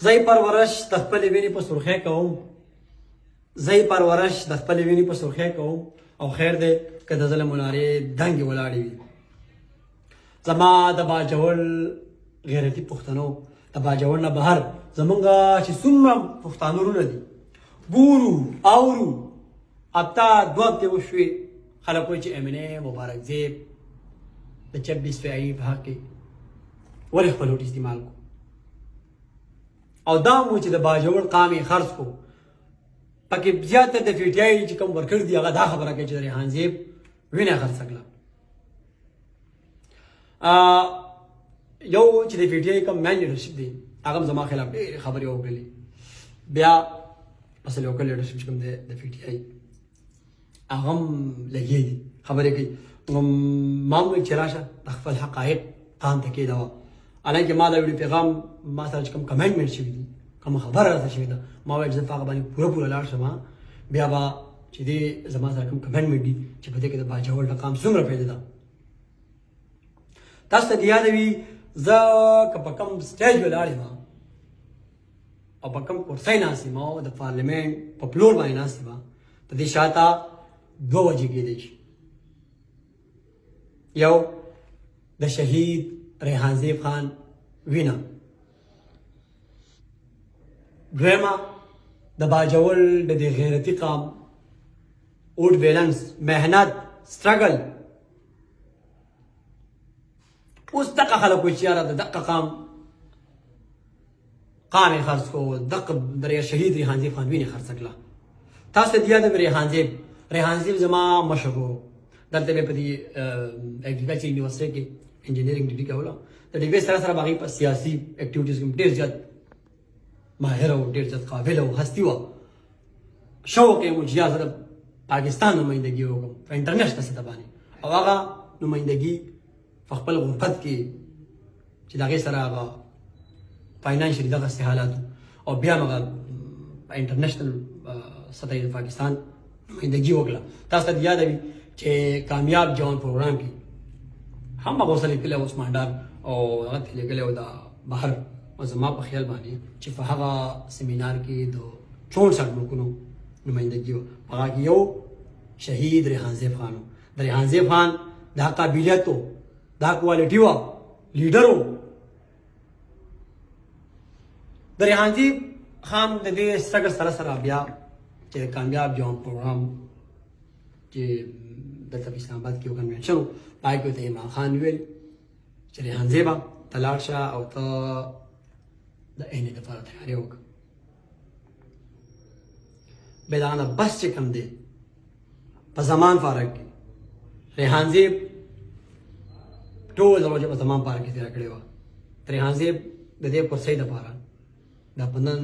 زي پرورش د خپل ویني په سرخه کوم زي پرورش د خپل ویني په سرخه کوم او خیر دې که د ظلم لارې دنګې ولاړې وي زما د باجوړ غیرتي پښتنو د باجوړ نه بهر زمونږ چې څومره پښتانه وروڼه دي ګورو اورو هفته دوه هفتې وشوې خلک وایي چې امینې مبارک زیب د 26 فعلي په حق کې ولې خپل وټ استعمال کو او دا مو چې د باجوړ قام یې خرڅ کو پکې زیاته د پی ټی آی چې کوم ورکړ دی هغه دا خبره کوي چې د ریحان زیب وینه خرڅ کړله یو چې د پی ټی آی کوم مین لیډرشپ دی هغه زما خلاف ډېرې خبرې وکړلې بیا پس لوکل لیډرشپ چې کوم دی د پی ټی آی هغه هم لګېږي خبرې کوي ما وویل چې راشه د خپل حقایق قام ته کېده وه حالانکه ما دا ویډیو پیغام ما سره چې کوم کمنټمنټ شوي دي کومه خبره راته شوې ده ما ویل زه په هغه باندې پوره لاړ شم بیا به چې دې زما سره کوم کمنټمنټ دي چې په دې کې د باجوړ د قام څومره فایده ده تاسو ته یاد وي زه که په کوم سټیج ولاړ یم او په کوم کرسۍ ناست یم او د پارلمنټ په پلور باندې ناست یم د دې شاته دوه وجې کېدی شي یو د شهید ریحان زیب خان وینه دویمه د باجوړ د دې غیرتي قام اوټ بیلنس مهنت سټرګل اوس دقه خلک وایي چې یاره د دقه قام یې خرڅ کو دقه د شهید ریحان زیب خان وینې خرڅ کړله تاسو ته یاد وي ریحان زیب زما مشر و دلته مې په دې اګریکلچر یونیورسټۍ کې انجینرینګ ډیګري کوله د ډیګري سره سره هغې په سیاسي اکټیویټیز کې ډېر زیات ماهر او ډېر زیات قابل او هستي وه شوق یې و چې یا زه د پاکستان نمایندګي وکړم په انټرنیشنل سطح باندې او هغه نمایندګي په خپل غربت کې چې د هغې سره هغه فاینانشلي دغسې حالات او بیا هم هغه په انټرنیشنل سطح یې د پاکستان نمایندګي وکړه تاسو ته یاد وي چې کامیاب جوان پروګرام کې هم هغه اوس لیکلی و عثمان ډار او هغه ته لیکلی و د بهر او زما په خیال باندې چې په هغه سیمینار کې د 64 ملکونو نمایندګي وه په هغه کې یو شهید ریحان زیب خان و د ریحان زیب خان دا قابلیت و دا کوالټي وه لیډر و د ریحان زیب خان د دې سټرګل سره سره بیا چې کامیاب جوان پروګرام چې دلته په اسلام آباد کې یو کنوینشن و په هغې کې ورته عمران خان ویل چې ریحان زیبه ته لاړ شه او ته د عینې دپاره تیاری وکړه بیا د هغه نه بس چې کوم دی په زمان فارغ کې ریحان زیب ټول زموږ په زمان فارغ کې تېره کړې وه ریحان زیب د دې کرسۍ دپاره دا په نن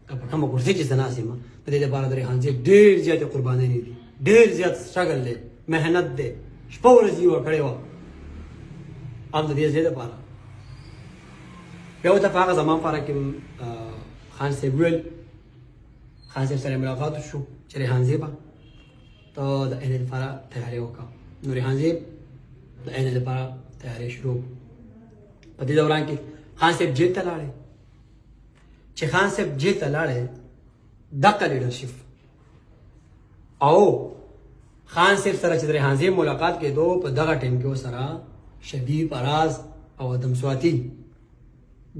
په کومه کرسۍ چې زه ناست یم د دې دپاره د ریحان زیب ډېر زیاتې قربانۍ دي ډېر زیات سټرګل دی محنت دی شپه ورځ یې کړې وه هم د دې ځای دپاره بیا ورته په هغه زمان پاره کې خان صاحب ویل خان صاحب سره ملاقات وشو چې ریحان زیبه ته د عینې دپاره تیاری وکړه نو ریحان زیب د عینې دپاره تیاری شروع په دې دوران کې خان صاحب جیل ته لاړی چې خان صاحب جیل ته لاړی دقه لیډرشپ او خان صاحب سره چې د ریحان زیب ملاقات کېدو په دغه ټیم کې ورسره شبیب اراز او ادم سواتی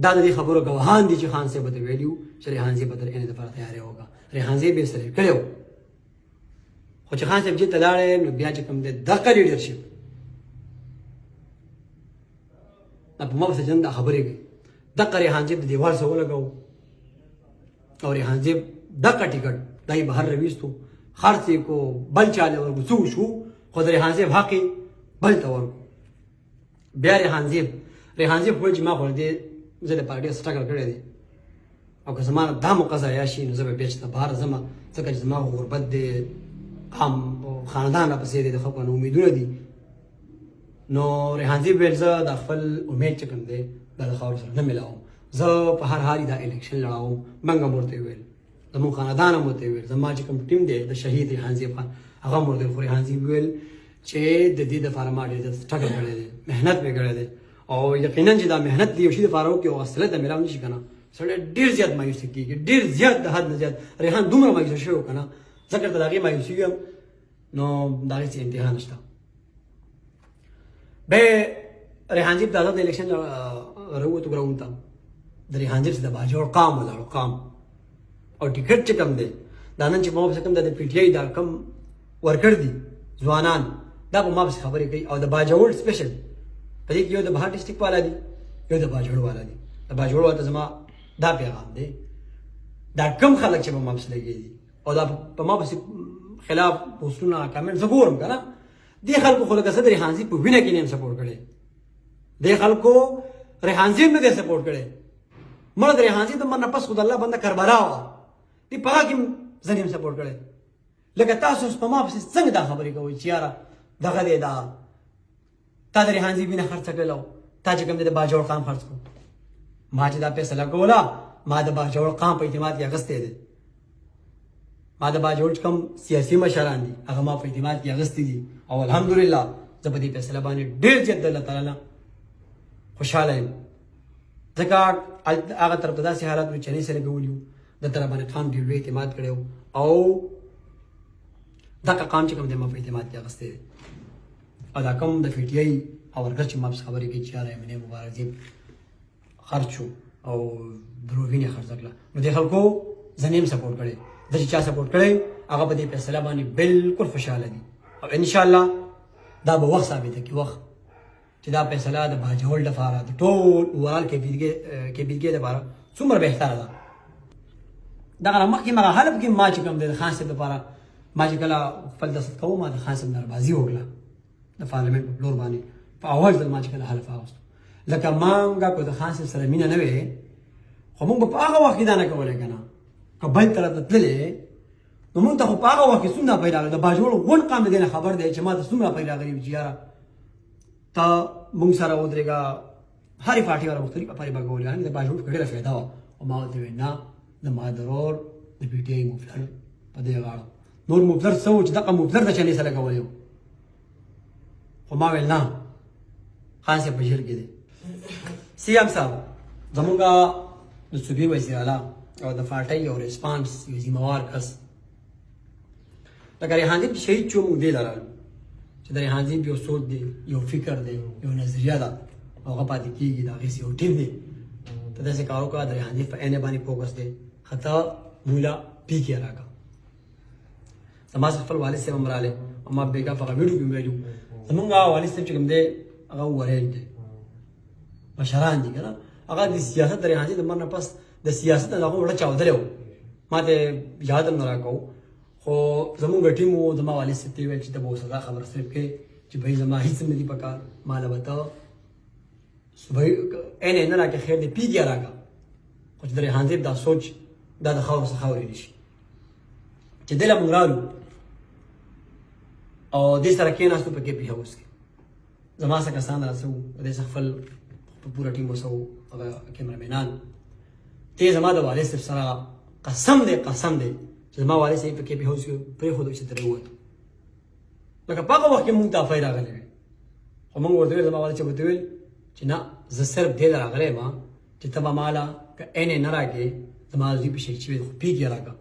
دا د دې خبرو ګواهان دي چې خان صاحب ته ویلي وو چې ریحان زیب به د عینې دپاره تیاری وکړه ریحان زیب یې سره کړی و خو چې خان صاحب جیل ته لاړی نو بیا چې کوم دی دقه لیډرشپ دا په ما پسې جن دا خبرې کوي دقه ریحان زیب د دیوال سره ولګوو او ریحان زیب دقه ټیکټ دا یې بهر راویستو خرڅ یې کو بل چاله ورکو څه وشو خو د ریحان زیب حق یې بل ته ورکو بیا ریحان زیب وایي چې ما خو دې زه دپاره ډېر سټرګل کړی دی او که زما دا موقع ضایع شي نو زه به بیا چې د بهر ځمه ځکه چې زما غربت دی هم خاندان راپسې دی د خلکو نه امیدونه دي نو ریحان زیب ویل زه د خپل امید چې کوم دی دا د خاورو سره نه میلاوم زه په هر حال دا الیکشن لړاوم موږ هم ورته ویل زموږ خاندان هم ورته ویل زما چې کوم ټیم دی د شهید ریحان زیب خان هغه هم ورته ویل خو ریحان زیب ویل چې د دې دپاره ما ډېر سټرګل کړی دی محنت مې کړی دی او یقینا چې دا محنت دی یو شي دپاره وکړي او حاصله ته میلاو نه شي که نه سړی ډېر زیات مایوسه کېږي، ډېر زیات د حد نه زیات. ریحان دومره مایوسه شوی که نه، ځکه ته د هغې مایوسي وي هم نو د هغې څه انتها نشته. بیا ریحان صاحب د آزاد الیکشن راووتو ګراوند ته، د ریحان صاحب د باجوړ قام ولاړو، قام او ټیکټ چې کوم دی دا نن چې ما پسې کوم د پی ټي آی دا کوم ورکړ دي ځوانان، دا په ما پسې خبرې کوي. او د باجوړ سپیشل په دې کې یو د بهار ډسټرکټ والا دي، یو د باجوړ والا دي. د باجوړ والا ته زما دا پیغام دی، دا کم خلک چې په ما پسې لګېدي او دا په ما پسې خلاف پوسټونه کامنټ زه ګورم که نه، دې خلکو خو لکه زه د ریحان صاحب په وینه کې نه یم سپورټ کړی، دې خلکو ریحان صاحب نه دی سپورټ کړی. مړه د ریحان صاحب د مرګ نه پس خو د الله بنده کربلا وه، دې په هغه کې زه نه یم سپورټ کړی. لکه تاسو اوس په ما پسې څنګه دا خبرې کوئ چې یاره دغه دی دا تا د ریحان صاحب وینه خرڅه کړې او تا چې کوم دی د باجوړ قام خرڅ کړو. ما چې دا فیصله کوله ما د باجوړ قام په اعتماد کې اخیستی دی، ما د باجوړ کوم سیاسي مشران دي هغه ما په اعتماد کې اخیستی دي او الحمدلله زه په دې فیصله باندې ډېر زیات د الله تعالی نه خوشحاله یم. ځکه هغه طرف ته داسې حالات وو چې چنۍ سره ګولي وو، د طرف باندې قام ډېر لوی اعتماد کړی و او دغه قام چې کوم دی ما په اعتماد کې اخیستی دی. او دا کوم د پی ټي آی او ورکر چې ما پسې خبرې کوي چې یاره امین مبارک صاحب خرڅ شو او دروغین یې خرڅه کړه، نو دې خلکو زه نه یم سپورټ کړی. زه چې چا سپورټ کړی هغه په دې فیصله باندې بالکل خوشحاله دي او انشاءالله دا به وخت ثابته کړي، وخت چې دا فیصله د باجوړ لپاره د ټول اوورال کیبیګۍ لپاره څومره بهتره ده. دغه مخکې مغه حلب کې ما چې کوم دی د خان صاحب لپاره ما چې کله خپل دست کوم ما د خان صاحب نربازي وکړه د پارلمنټ په پلور باندې په اول ځل ما چې کله حلف واغوستو، لکه مانګه کو د خان صاحب سره مینه نه وې خو موږ په هغه وخت کې دا نه کولی که نه، که بل طرف ته تللې نو موږ ته خو په هغه وخت کې څومره پی راغلی. د باجوړ غون قام د دې نه خبر دی چې ما ته څومره پی راغلي وي چې یاره ته موږ سره ودرېږه، هرې پارټۍ والا مختلفه پارې به کولې، یعنې د باجوړ کې ډېره فایده وه. او ما ورته وویل نه د ما ضرور د پی ټي آی مفلر په دې غاړه، نور مفلر څه و چې دغه مفلر د چنۍ سره کولی وو. خو ما ویل نه خان صاحب په ژر کې دی. سی ایم صاحب زموږ د صوبې وزیر اعلی او د پارټۍ یو ریسپانس یو ذمهوار کس لکه ریحان صاحب چې شهید شو موږ دې لرل چې د ریحان صاحب یو سوچ دی، یو فکر دی، یو نظریه ده او هغه پاتې کېږي، د هغې یو ټیم دی. ته داسې کار وکړه د ریحان صاحب په عین باندې فوکس دی، خطا مولا پی کې راکړه. زما څخه خپل والد صاحب هم راغلی او ما بېګا په هغه ویډیو کې ویلي زمونږ والد صاحب چې کوم دی هغه وریځ دی، مشران دي که نه، هغه د سیاست د ریحان صاحب د مرګ نه پس د سیاست نه هغه وړه چاودلی و، ما ته یاد هم نه راکوو. خو زمونږ ټیم و زما والد صاحب ته یې ویل چې ته به اوس دا خبره صرف کوې چې بهی زما هېڅ هم نه دي پکار، ما له به ته عین نه راکړې خیر دی پیږې راکړه، خو چې د ریحان صاحب دا سوچ دا د خاورو څخه خاورې نه شي. چې دله موږ رالو او دې سره کېناستو په کې پی هاوس کې زما څه کسان راسه وو، دې څه خپل په پوره ټیم وسه وو، هغه کیمرامینان ته زما د والد صاحب سره قسم دی چې زما والد صاحب په کې پی هاوس کې پرېښودو چې ترې ووتو. لکه په هغه وخت کې موږ ته افای راغلی وې خو موږ ورته ویل زما والد صاحب ورته ویل چې نه زه صرف دې ته راغلی یم چې ته به ماله که عین نه راکړې زما زوی په شهید شوی خو پیږې راکړه،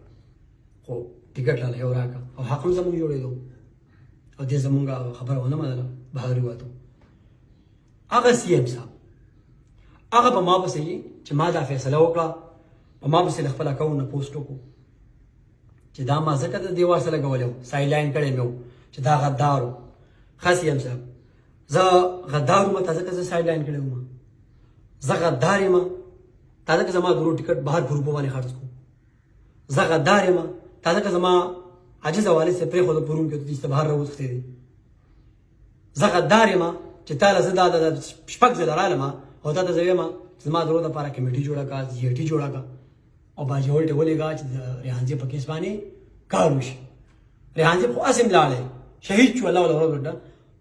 خو ټکټ راله یو راکړه او حق هم زموږ جوړېدو او دې زمونږ خبره ونه منله، بهادري ووتو. هغه سی ایم صاحب هغه په ما پسې چې ما دا فیصله وکړه په ما پسې له خپل اکاونټ نه پوسټ وکړو چې دا ما ځکه د دیوار سره لګولی وو، سایډ لاین کړی مې وو چې دا غدار و. ښه سی ایم صاحب زه غدار وم تا ځکه زه سایډ لاین کړی وم، زه غدار یم تا ځکه زما د ورور ټکټ بهر ګروپو باندې خرڅ کړو، زه غدار یم تا ځکه زما عاجزه والد صاحب پرېښوده په روم کې ته بهر راوتښتې دي، زه غدار یم چې تا له زه دا شپږ ځله رالم او تا ته زه ویم زما د ورور دپاره کمیټي جوړه کړه، زی اې ټي جوړه کړه او باجوړ ته ولېږه چې د ریحان صاحب په کیس باندې کار وشي. ریحان صاحب خو اسې لاړی شهید شو الله وله ورکړه،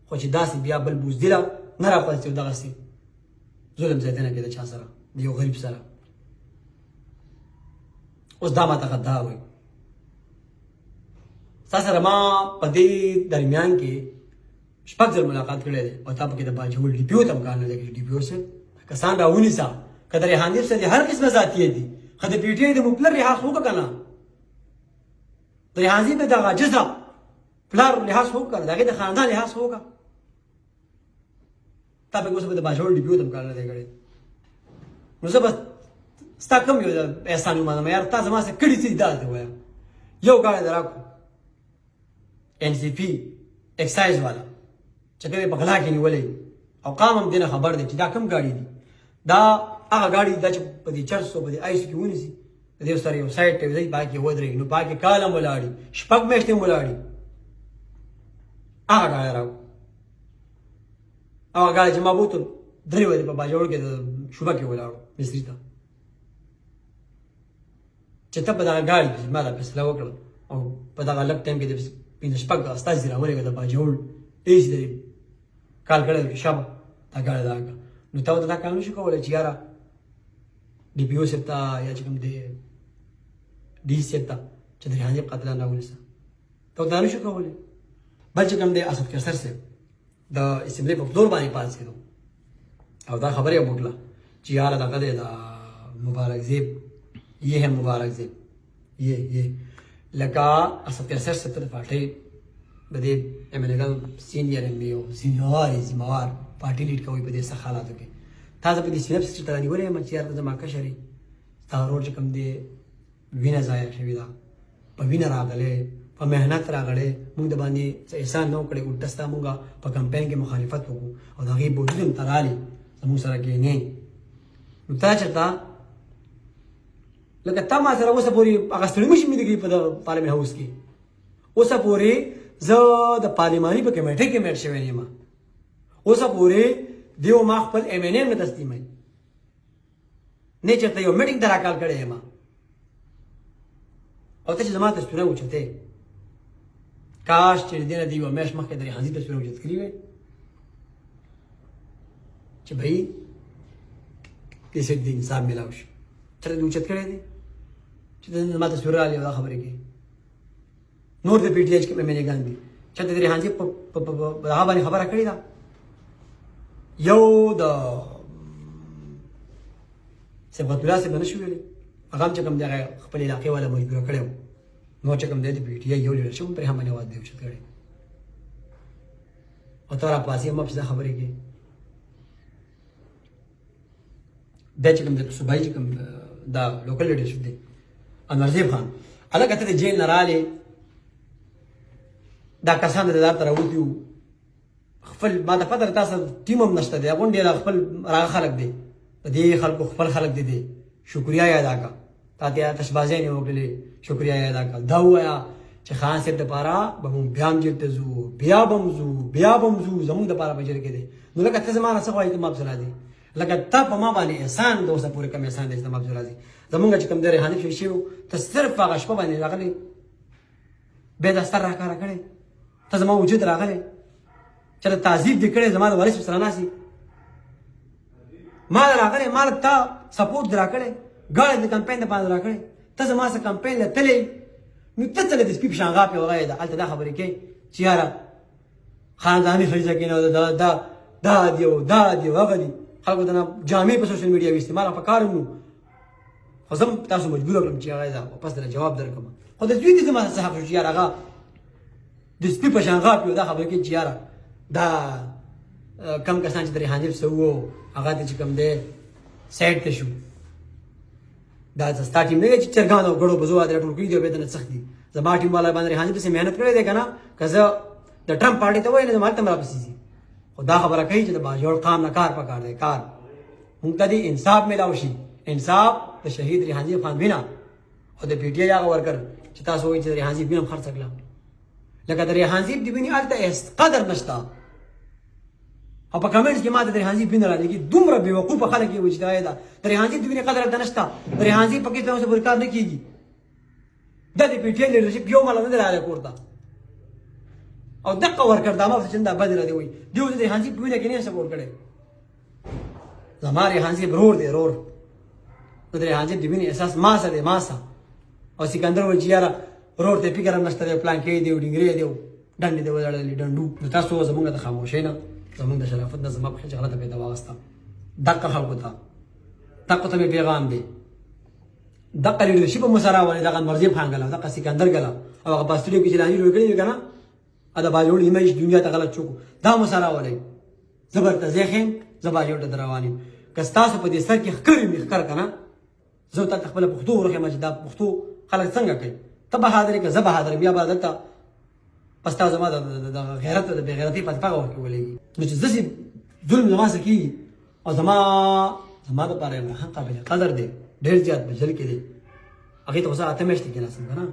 خو چې داسې بیا بل بوزدله نه راپاڅېد دغسې ظلم زیاتی نه کېده چا سره د یو غریب سره. اوس دا ماته غدار وایي. ستا سره ما په دې درمیان کې شپږ ځل ملاقات کړی دی او تا پکې د باجوړ ډي پي او ته هم کار نه دی کړی. ډي پي او صاحب کسان راونیسه که د ریحان دیب سره هر قسمه ذاتیت دي خو د پی ټی آی د مپلر لحاظ وکړه که نه د ریحان دیب د دغه جزا پلار لحاظ وکړه د هغې د خاندان لحاظ وکړه تا پکې اوس به د باجوړ ډیپیو ته هم کار نه دی کړی نو زه به ستا کوم یو احسان ومنم یار تا زما سره کړي څه دي دا درته ووایم یو ګاډی دې راکړو این سی پي اکسایز والا چې کوم یې په غلا کې نیولی او قام هم دې نه خبر دی چې دا کوم ګاډي دي دا هغه ګاډي دا چې په دې چرسو په دې آیسو کې ونیسي د دې سره یو سایډ ته ځي باقي ودرېږي نو باقي کال هم ولاړي شپږ میاشتې هم ولاړي هغه ګاډی راکړو هغه ګاډی چې ما بوتل 3 ورځې په باجوړ کې د شوبه کې ولاړو مصري ته چې ته په دغه ګاډي کې ما دا فیصله وکړه او په دغه لږ ټایم کې د 5 استازي راولېږه د باجوړ ایس دی کال کړی شابه دا ګاډی راکړه نو ته دا کار نشي کولی چې یاره ډي پي او صاحب ته یا چې کوم دی ډي صاحب ته چې د ریحان دیب قاتلان راونیسه ته دا نشي کولی بل چې کوم دی اسد کیسر صاحب د اسمبلی په دور باندې پاس کېدو او دا خبره یې وکړه چې یاره دغه دی دا مبارک زیب یہ ہے مبارک زیب یہ لکه اسد کیسر صاحب ته د پارټۍ د دې ایم ایل اګان سینیئر ایم بي او سینیور ذمہوار پارټي لیډ کوي په دې سخت حالاتو کې تاسو په دې سینپس چې تراني ولې ما چې یار زما کشري تا روډ چې کوم دی وینه ضایع شوې ده په وینه راغله په مهنت راغله موږ د باندې احسان نو کړی الټستا موږ په کمپاین کې مخالفت وکړو او دا غي بوجودم ترالي زموږ سره کې نه نو تا چرته لکه تا ما سره اوسه پوری هغه ستړي مشي مې دی په پارلمان هاوس کې اوسه پوری زه د پارلماني په کمیټه کې مېټ شوی یم اوسه پوری دیو ما خپل ایم ان ایم نه تسلیمای نه چرته یو میټینګ درا کال کړی یم او ته چې زما تصویرونه وچته کاش چې دې نه دی و مېش مخکې د ریحان دیب تصویرونه وچت کړی وي چې بھائی کیسه دې انصاف ملاوي شي تر دې وچت کړی دی چې د ما تصویر را لې دا خبرې کې نور د پی ټی ایچ کې مې نه ګاندي چې د ریحان دیب په هغه باندې خبره کړې ده یو د صفات الله څخه نشو ویلي هغه چې کوم دغه خپل علاقې والا مجبور کړو نو چې کوم د پی ټی آی یو لري چې پر هم نه واد دی چې کړي او تر پاسې مې په خبرې کې د چې کوم د صوبایي چې کوم دا لوکل لیډرشپ دی انور زیب خان هغه کته د جیل نراله دا کسان د دار تر وځو خپل ما د پدر تاسو ټیم هم نشته دی غونډه خپل راغ خلک دی دې خلکو خپل خلک دی شکریا یاد اکا تا ته تشبازه نه وکړي شکریا یاد اکا دا وایا چې خان صاحب د پاره به بیان جلته زو بیا بم زو زموږ د پاره بجر کې دی نو لکه ته زمانه څه وایي ته ما بزرا دی لکه تا په ما باندې احسان دوسه پورې کم احسان دې ته ما بزرا دی زمونږ چې کوم درې حنیف شي ته صرف هغه شپه باندې راغلی به دستر راکاره کړي ته زما وجود راغلی چې تعذيب دې کړي زما د وارث سره ناسي ما راغلی مال ته سپورټ راکړي ګاړې د کمپاین د باندې راکړي ته زما سره کمپاین له تلې نو ته څنګه د سپیپ شانغا په وغه ده الته دا خبرې کوي چې یاره خاندانی خريزه کې نو دا دی هغه دي خلکو د جامع په سوشل میډیا کې استعمال په کار مو خو زم تاسو مجبور کړم چې هغه دا واپس در جواب درکم خو د دوی دې زما څه حق شي یاره هغه د سپیپ شانغا په دا خبرې کې چې یاره دا کم کسان چې د ریحان دیب سره وو هغه ته چې کم دی سایډ ته شو دا ستا ټیم نه چې چرګانو غړو بزو دا ټول کوي دی به نه سخت دي زما ټیم والا باندې ریحان دیب سره مهنت کړې ده کنه کزه د ټرمپ پارټي ته وای نه مالته مرا پسې خدا خبره کوي چې د باجوړ قام نه کار پکار دی کار موږ ته دي انصاف ملاوي شي انصاف د شهید ریحان دیب خان بنا او د پی ټی آی هغه ورکر چې تاسو وایي چې ریحان دیب بنا خرڅ کړل لکه د ریحان دیب دی بني الته قدر نشتا او په کمنټس کې ما د ریحان دیب بنا را لګي دومره بے وقوفه خلک یې وجدای دا د ریحان دیب بني قدر د نشتا د ریحان دیب پکې ته اوسه کار نه کیږي د پی ټی آی لیډرشپ یو مال نه راځي کوړه او دقه ورکړ دا ما څنګه بدل دی وي دیو د ریحان دیب بني کې نه سپورټ کړي زماره ریحان دیب رور دی رور د ریحان دیب بني احساس ما سره ما سره او سکندر وجیاره رور ته فکر هم نشته دی پلان کې دی ډینګری دی ډنډ دی وړل ډنډو تاسو زمونږ د خاموشۍ نه زمونږ د شرافت نه زما په غلطه پیدا واغسته دغه خلکو ته تاقو ته پیغام دی دغه لیډرشپ مسره ولې دغه مرزي خان غلا دغه سکندر غلا او هغه پاستریو کې چې لانی جوړ کړی کنه ادا باجوړ ایمیج دنیا ته غلط چوک دا مسره ولې زبرته زخم زباجوړ ته رواني کستاسو په دې سر کې خکر میخکر کنه زه ته خپل پښتو ورخه مجد پښتو خلک څنګه کوي ته بهادر کې زه بهادر بیا به دلته پستا زما د غیرت د بې غیرتي په پاغه ورکې ولګي نو چې زسي ظلم زما سره کیږي او زما د پاره نه قابل قدر دی ډېر زیات بجل کې دی هغه ته وسه اته مشت کې ناسم کنه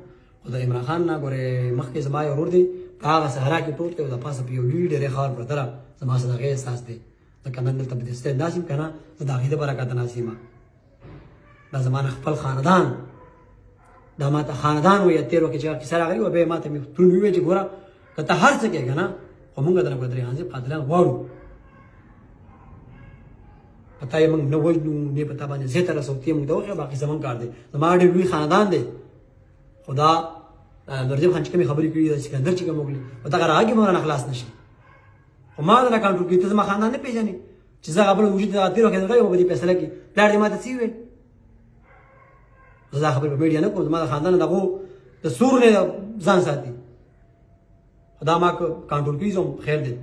او د عمران خان نه ګوره مخکې زما یو ورور دی هغه صحرا کې پروت دی او د پاسه په یو لوی ډېر خار پرتره زما سره غیر احساس دی د کنن دلته به ستې ناسم کنه د هغه د برکات ناسیمه دا زمانه خپل خاندان دا ماته خاندان وي تیرو کې چې سره غري او به ماته می ټول وی چې ګوره کته هر څه کې کنه خو موږ درنه بدري هانځي قاتلان غواړو پتا یې موږ نو وژنو نه پتا باندې زه تر سوتې موږ دوه باقي زمون کار دی زما ډېر لوی خاندان دی خدا نورجم خان چې کوم خبرې کړې د سکندر چې کوم وګړي او دا راګي مونږ نه خلاص نشي خو ما دا کنټرول کې ته زما خاندان نه پیژنې چې زه خبره وجود د تیرو کې درغه په دې فیصله کې پلان دې ماته سی وي زه خبر په میډیا نه کوم زما خاندان دغه د سور نه ځان ساتي خدا ما کنټرول کیږم خیر دې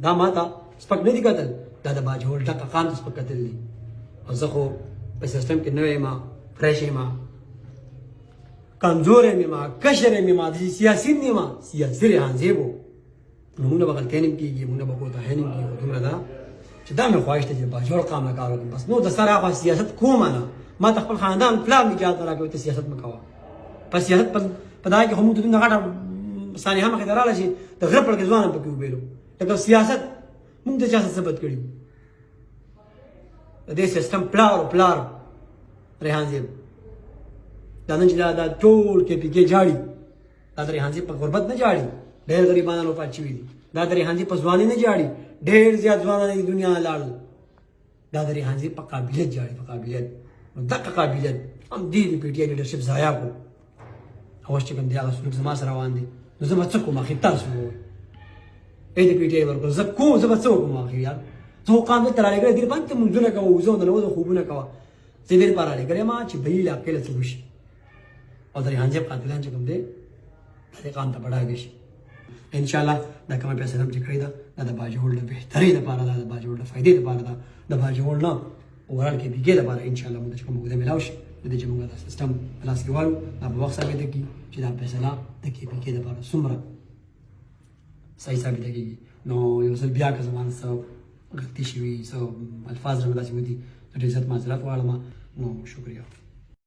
دا ماته سپک نه دي کتل دا د باجوړ ټکا خان سپک کتل دي او زه خو په سیستم کې نوې ما فرش ما کمزور ما کشر ما د سیاسي نیما سیاسي رهانځي وو موږ به غلطین کیږي موږ به کوته هنیم کیږي دومره دا چې دا مې خواهش ته چې باجوړ قام نه کارو بس نو د سره خو سیاست کوم نه ما ته خپل خاندان پلان می اجازه راکوي ته سیاست مکوا په سیاست په دا کې هم ته نه غټه ثانیه هم خدراله شي د غرب پر کې ځوان په کې وبېلو لکه سیاست موږ د سیاست ثبت کړی د دې سیستم پلار ریحانځي دا نن چې دا ټول کې پیګه جاړي دا ریحانځي په غربت نه جاړي ډېر غریبانو پاتې وي دا ریحانځي په ځواني نه جاړي ډېر زیات ځوانان د دنیا لاړ دا ریحانځي په قابلیت جاړي په قابلیت دغه قابلیت هم دې پی ټی آی لیډرشپ ضایع کو اوس چې کوم دی هغه سلوک زما سره روان دي نو زه به څه کوم اخی تاسو وایي اې دې پی ټی آی ورکو زه به څه کوم اخی یار زه قام ته راغلی دې باندې مونږونه کوو زه نو د خوبونه کوه زه دې پر راغلی ما چې بې علاقې له څه وشي او درې هانځه قاتلان چې کوم دی دې قام ته بڑا شي ان شاء الله دا کومه پیسې هم چې کړی دا د باجوړ د بهتري لپاره دا د باجوړ د فائدې لپاره دا د باجوړ نه اورال کې بیګه لپاره ان شاء الله موږ چې کوم وګړي ملاو شي د دې موږ د سیستم پلاس کې والو دا په وخت ثابت کی چې دا فیصله د کې بیګه لپاره څومره صحیح ثابت کیږي نو یو ځل بیا که زمانه سره غلطي شوي سو الفاظ رمضان ودي د عزت معذرت غواړم نو شکریہ